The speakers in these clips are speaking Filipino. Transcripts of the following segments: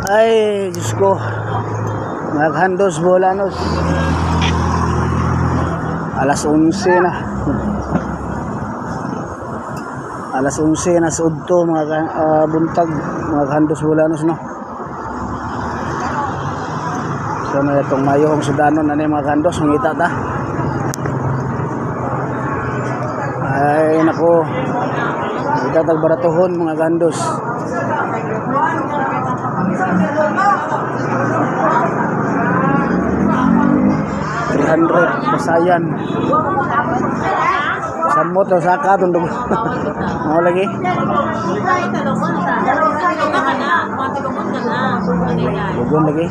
Ay, Diyos ko. Naghandos bolanos. Alas 11 na. Alas 11 na sa udto mga buntag, mga handos bolanos no. So may itong mayong sudanon na mga handos, mangita ta. Ay nako. Kita tagbaratuhon mga handos. $300 pasayan. Samot o saka tundog. Mau lagi? Bugon lagi?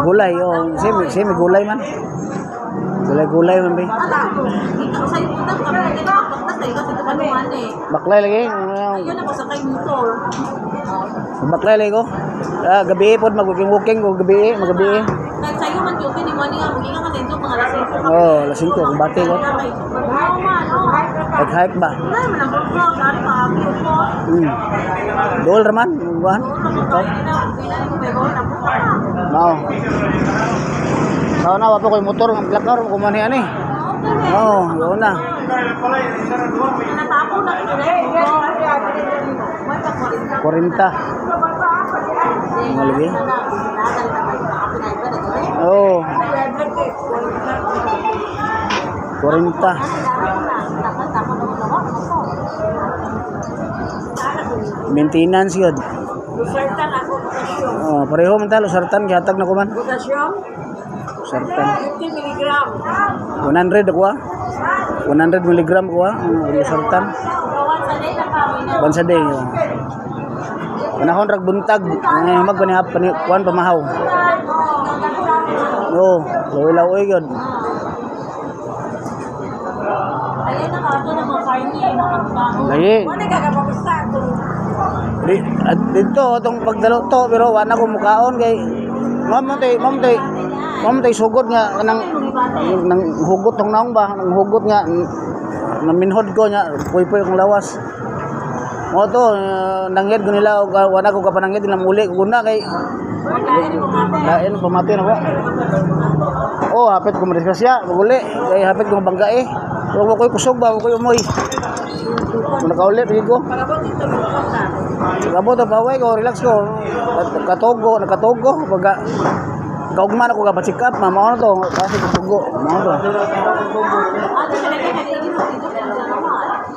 Gulay oh, semi gulay man. Gulay man ba? Baklay lagi? Baklay lagi ko? Gabi po mag-walking ko gabi, magabi. Sa'yo man yung kinimani nga, magiging kasi ito mga lasing ko. Oo, lasing ko, kung bati ko. Hike ba? Dool raman, buwan. Mau. Sao na, wapo ko yung motor, ang black car, kumanihan eh. Oo, yun na. Natapo na ito na. 40. Ano lagi? Oh. 40. Maintenance yun. Sartan ako. Oh, pareho man talo sartan gihatag na ko man. Potassium? Sartan. 50 mg. 100 ako ah. 100 mg ko ah. Sartan. Once a day. Oh. Panahon rag buntag, magbanihap kuan pamahaw. Oh, lawi-lawi gyud. Ayun na ka na mga karne nakapang. Lagi. Wala ka kapapusta to. Dito tong pagdalo to pero wala ko mukaon kay Ma'am tay sugod nga nang hugot tong naong ba, nang hugot nga naminhod ko nya puy-puy kong lawas. Mo to nangyed ko nila wala ko kapanangyed nila muli ko na kay lain pamati na ko. Oh, hapit ko madisgrasya, maguli kay hapit ko banggae. Wag mo koy kusog ba, koy umoy. Nakaulit ko. Kabot pa way ko, relax ko. Nakatogo pag kaugman ako ka check up, mama to kasi tugo. Mao to.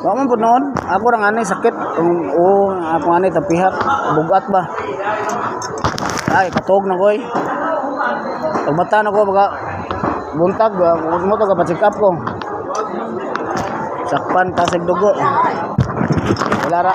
Wa man pud noon, ako ra anay sakit. Ako anay tapihat, bugat ba. Ay, katog na koy. Pagmata na ko baga buntag, mo to ka check up ko. Sakpan tasig dugo. Wala ra.